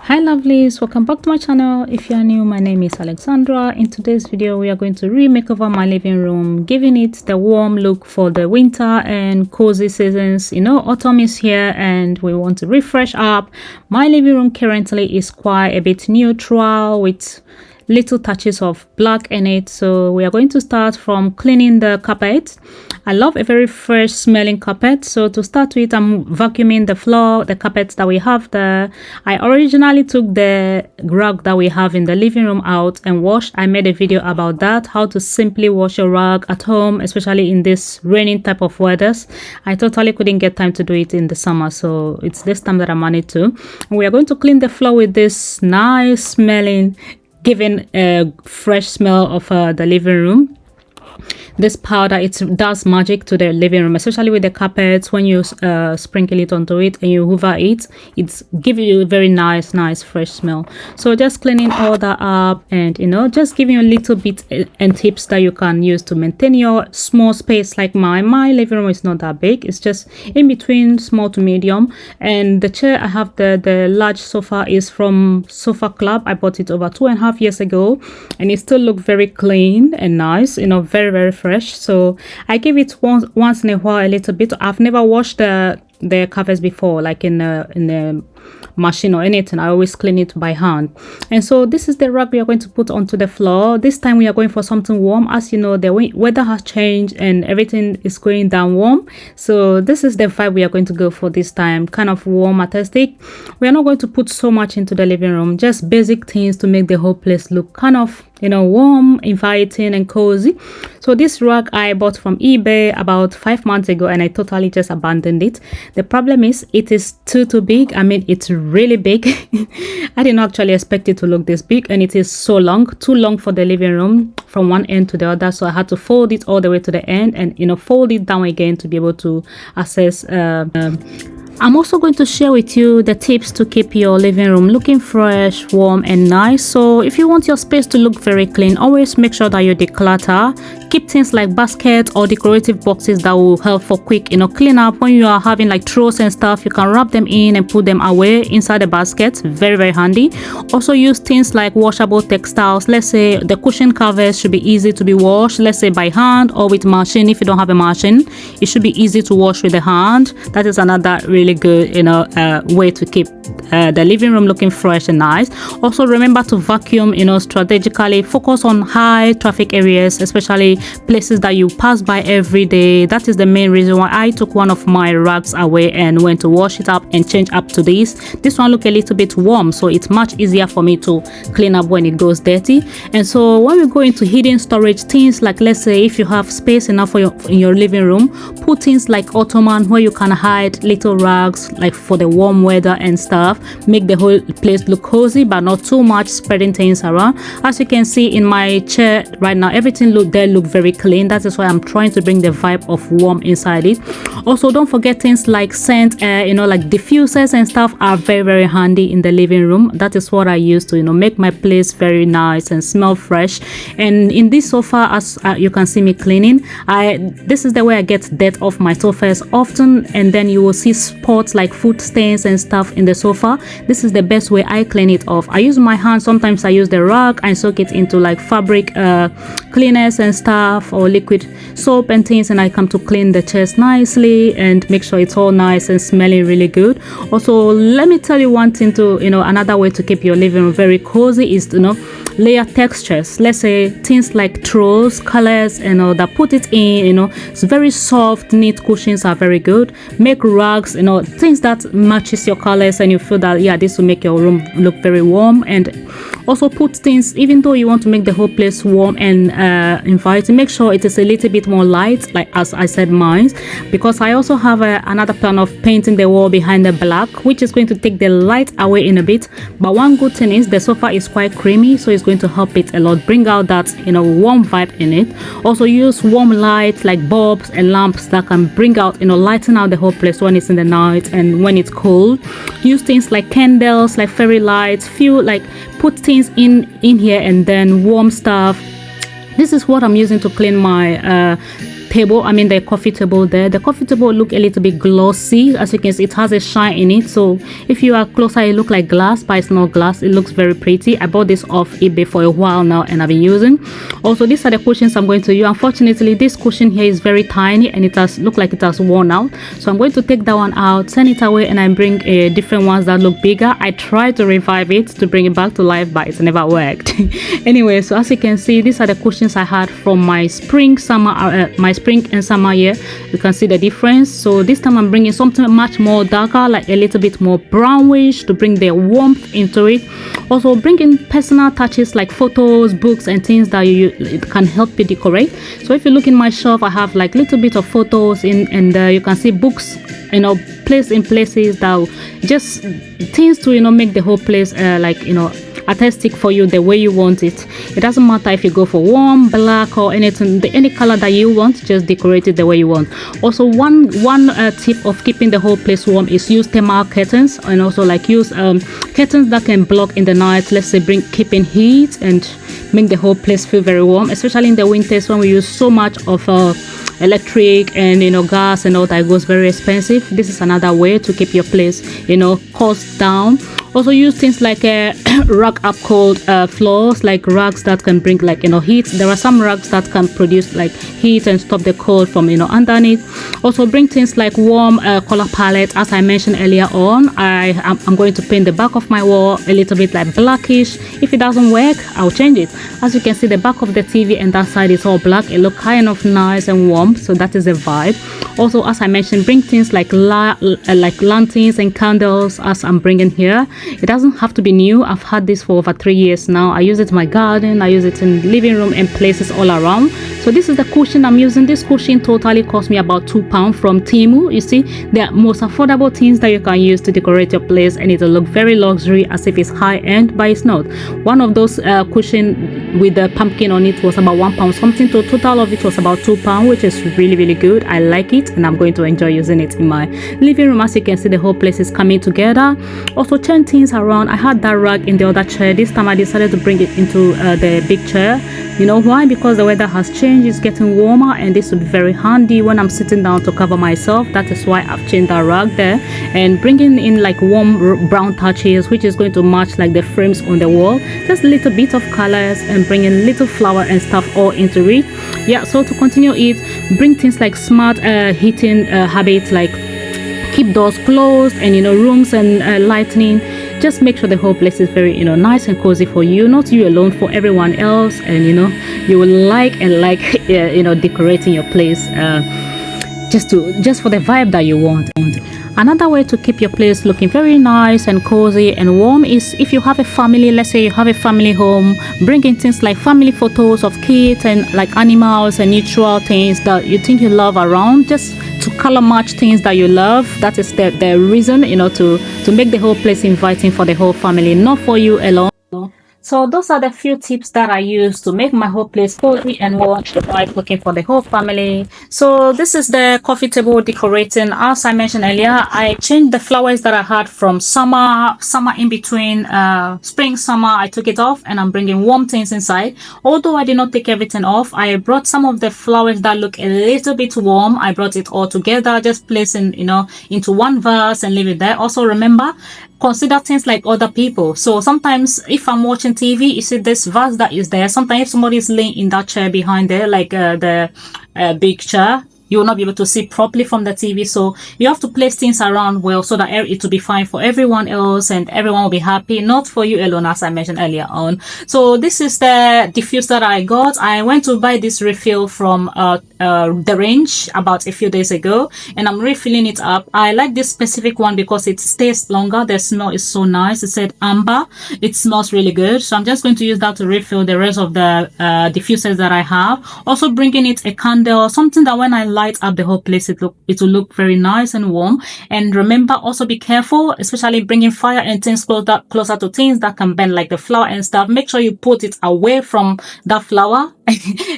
Hi lovelies, welcome back to my channel. If you are new, my name is Alexandra. In today's video we are going to remake over my living room, giving it the warm look for the winter and cozy seasons. You know, autumn is here and we want to refresh up. My living room currently is quite a bit neutral with little touches of black in it. So we are going to start from cleaning the carpet. I love a very fresh smelling carpet, so to start with I'm vacuuming the floor, the carpets that we have there. I originally took the rug that we have in the living room out and washed. I made a video about that, how to simply wash a rug at home, especially in this raining type of weathers. I totally couldn't get time to do it in the summer, so it's this time that I managed to. And we are going to clean the floor with this nice smelling, giving a fresh smell of the living room. This powder, it does magic to the living room, especially with the carpets. When you sprinkle it onto it and you hoover it, it's giving you a very nice fresh smell. So just cleaning all that up, and you know, just giving you a little bit and tips that you can use to maintain your small space. Like my living room is not that big, it's just in between small to medium. And the chair I have, the large sofa, is from Sofa Club. I bought it over 2.5 years ago and it still looks very clean and nice, you know, very fresh. So I give it once in a while a little bit. I've never washed the covers before, like in the machine or anything. I always clean it by hand. And so this is the rug we are going to put onto the floor. This time we are going for something warm. As you know, the weather has changed and everything is going down warm, so this is the vibe we are going to go for this time, kind of warm aesthetic. We are not going to put so much into the living room, just basic things to make the whole place look kind of, you know, warm, inviting and cozy. So this rug I bought from eBay about 5 months ago and I totally just abandoned it. The problem is it is too big. I mean, it's really big. I didn't actually expect it to look this big, and it is so long, too long for the living room from one end to the other. So I had to fold it all the way to the end and, you know, fold it down again to be able to access I'm also going to share with you the tips to keep your living room looking fresh, warm and nice. So if you want your space to look very clean, always make sure that you declutter. Keep things like baskets or decorative boxes that will help for quick, you know, clean up. When you are having like throws and stuff, you can wrap them in and put them away inside the basket. Very handy. Also use things like washable textiles. Let's say the cushion covers should be easy to be washed, let's say by hand or with machine. If you don't have a machine, it should be easy to wash with the hand. That is another really good, you know, way to keep the living room looking fresh and nice. Also remember to vacuum, you know, strategically. Focus on high traffic areas, especially places that you pass by every day. That is the main reason why I took one of my rugs away and went to wash it up and change up to this one. Look a little bit warm, so it's much easier for me to clean up when it goes dirty. And so when we go into hidden storage, things like, let's say if you have space enough for in your living room, put things like ottoman where you can hide little rugs like for the warm weather and stuff. Make the whole place look cozy but not too much spreading things around. As you can see in my chair right now, everything look very clean. That is why I'm trying to bring the vibe of warm inside it. Also don't forget things like scent, you know, like diffusers and stuff are very handy in the living room. That is what I use to, you know, make my place very nice and smell fresh. And in this sofa, as you can see me cleaning, this is the way I get dirt off my sofas often, and then you will see spots like food stains and stuff in the sofa. This is the best way I clean it off. I use my hand. Sometimes I use the rug and soak it into like fabric cleaners and stuff, or liquid soap and things, and I come to clean the chairs nicely and make sure it's all nice and smelling really good. Also, let me tell you one thing to, you know, another way to keep your living room very cozy is to, you know, layer textures. Let's say things like throws, colors, and all that. Put it in, you know, it's very soft, neat cushions are very good. Make rugs, you know, things that matches your colors and you feel that, yeah, this will make your room look very warm. And also put things, even though you want to make the whole place warm and inviting, make sure it is a little bit more light, like as I said mine, because I also have another plan of painting the wall behind the black, which is going to take the light away in a bit. But one good thing is the sofa is quite creamy, so it's going to help it a lot, bring out that, you know, warm vibe in it. Also use warm lights like bulbs and lamps that can bring out, you know, lighten out the whole place when it's in the night and when it's cold. Use things like candles, like fairy lights, put things in here and then warm stuff. This is what I'm using to clean my table, I mean the coffee table there. The coffee table look a little bit glossy. As you can see, it has a shine in it, so if you are closer it look like glass, but it's not glass. It looks very pretty. I bought this off eBay for a while now and I've been using. Also, these are the cushions I'm going to use. Unfortunately, this cushion here is very tiny and it has looked like it has worn out, so I'm going to take that one out, send it away, and I bring different ones that look bigger. I tried to revive it to bring it back to life, but it's never worked. Anyway, so as you can see, these are the cushions I had from my spring and summer year. You can see the difference. So this time I'm bringing something much more darker, like a little bit more brownish, to bring the warmth into it. Also bringing personal touches like photos, books, and things that it can help you decorate. So if you look in my shelf, I have like little bit of photos in, and you can see books, you know, placed in places that just things to, you know, make the whole place like, you know, artistic for you the way you want it. It doesn't matter if you go for warm, black, or anything, any color that you want, just decorate it the way you want. Also, one tip of keeping the whole place warm is use thermal curtains, and also like use curtains that can block in the night, let's say keep in heat and make the whole place feel very warm, especially in the winters when we use so much of electric and, you know, gas and all that goes very expensive. This is another way to keep your place, you know, cost down. Also use things like rug up cold floors, like rugs that can bring, like, you know, heat. There are some rugs that can produce like heat and stop the cold from, you know, underneath. Also bring things like warm color palette. As I mentioned earlier on, I'm going to paint the back of my wall a little bit like blackish. If it doesn't work, I'll change it. As you can see, the back of the TV and that side is all black. It looks kind of nice and warm, so that is a vibe. Also, as I mentioned, bring things like lanterns and candles, as I'm bringing here. It doesn't have to be new. I've had this for over 3 years now. I use it in my garden, I use it in the living room and places all around. So this is the cushion I'm using. This cushion totally cost me about £2 from Temu. You see, the most affordable things that you can use to decorate your place, and it'll look very luxury as if it's high end, but it's not. One of those cushion with the pumpkin on it was about £1 something, so total of it was about £2, which is really good. I like it and I'm going to enjoy using it in my living room. As you can see, the whole place is coming together. Also turn things around. I had that rug in the other chair. This time I decided to bring it into the big chair. You know why? Because the weather has changed. It's getting warmer and this would be very handy when I'm sitting down to cover myself. That is why I've changed that rug there and bringing in like warm brown touches, which is going to match like the frames on the wall. Just a little bit of colors and bringing little flower and stuff all into it. Yeah, so to continue it, bring things like smart heating habits, like keep doors closed and, you know, rooms and lighting. Just make sure the whole place is very, you know, nice and cozy for you, not you alone, for everyone else. And, you know, you will like you know, decorating your place just for the vibe that you want. Another way to keep your place looking very nice and cozy and warm is if you have a family. Let's say you have a family home, bring in things like family photos of kids and like animals and neutral things that you think you love around, just to color match things that you love. That is the reason, you know, to make the whole place inviting for the whole family, not for you alone. So those are the few tips that I use to make my whole place cozy and warm, looking for the whole family. So this is the coffee table decorating. As I mentioned earlier, I changed the flowers that I had from summer in between, spring, summer. I took it off and I'm bringing warm things inside. Although I did not take everything off, I brought some of the flowers that look a little bit warm. I brought it all together, just placing, you know, into one vase and leave it there. Also remember, consider things like other people. So sometimes if I'm watching TV, you see this vase that is there. Sometimes if somebody is laying in that chair behind there, like the big chair, you will not be able to see properly from the TV. So you have to place things around well so that it will be fine for everyone else and everyone will be happy, not for you alone, as I mentioned earlier on. So this is the diffuse that I got. I went to buy this refill from the range about a few days ago and I'm refilling it up. I like this specific one because it stays longer. The smell is so nice. It said amber. It smells really good. So I'm just going to use that to refill the rest of the diffusers that I have. Also bringing it a candle, something that when I light up the whole place, it will look very nice and warm. And remember, also be careful, especially bringing fire and things closer to things that can bend, like the flower and stuff. Make sure you put it away from that flower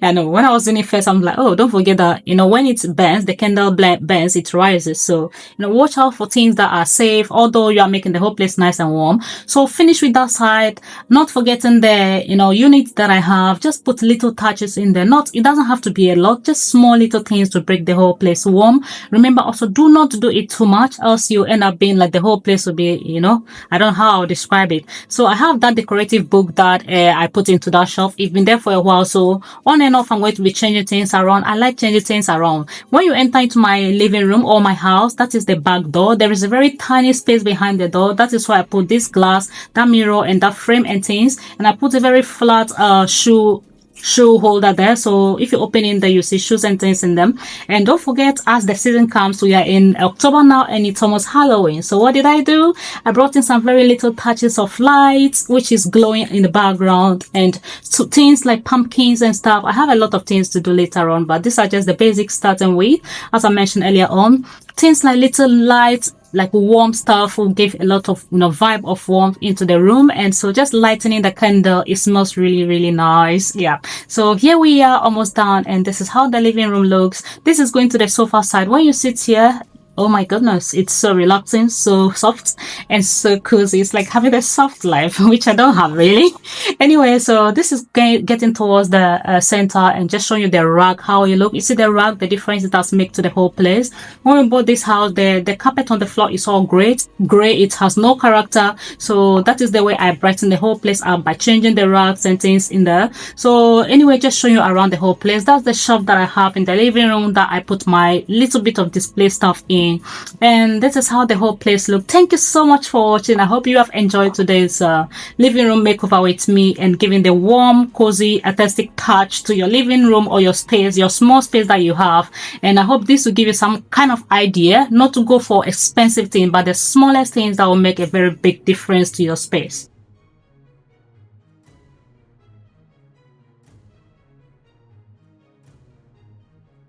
I know when I was doing it first, I'm like, oh, don't forget that, when it burns, the candle burns, it rises. So, watch out for things that are safe, although you are making the whole place nice and warm. So finish with that side, not forgetting the, units that I have, just put little touches in there. It doesn't have to be a lot, just small little things to break the whole place warm. Remember also, do not do it too much, else you end up being like the whole place will be, I don't know how I'll describe it. So I have that decorative book that I put into that shelf. It's been there for a while, so on and off I'm going to be changing things around. I like changing things around. When you enter into my living room or my house, that is the back door. There is a very tiny space behind the door. That is why I put this glass, that mirror, and that frame and things, and I put a very flat shoe holder there, so if you open in there you see shoes and things in them. And don't forget, as the season comes, we are in October now and it's almost Halloween. So what did I do? I brought in some very little touches of lights which is glowing in the background, and so things like pumpkins and stuff. I have a lot of things to do later on, but these are just the basic starting with. As I mentioned earlier on, things like little lights, like warm stuff will give a lot of vibe of warmth into the room. And so just lightening the candle, it smells really, really nice. Yeah, so here we are almost done, and this is how the living room looks. This is going to the sofa side. When you sit here, oh my goodness, it's so relaxing, so soft and so cozy. It's like having a soft life, which I don't have really. Anyway, so this is getting towards the center and just showing you the rug, how you look. You see the rug, the difference it does make to the whole place. When we bought this house, the carpet on the floor is all gray. It has no character. So that is the way I brighten the whole place up, by changing the rugs and things in there. So anyway, just showing you around the whole place. That's the shelf that I have in the living room that I put my little bit of display stuff in. And this is how the whole place looks. Thank you so much for watching. I hope you have enjoyed today's living room makeover with me, and giving the warm, cozy, aesthetic touch to your living room or your space, your small space that you have. And I hope this will give you some kind of idea, not to go for expensive things, but the smallest things that will make a very big difference to your space.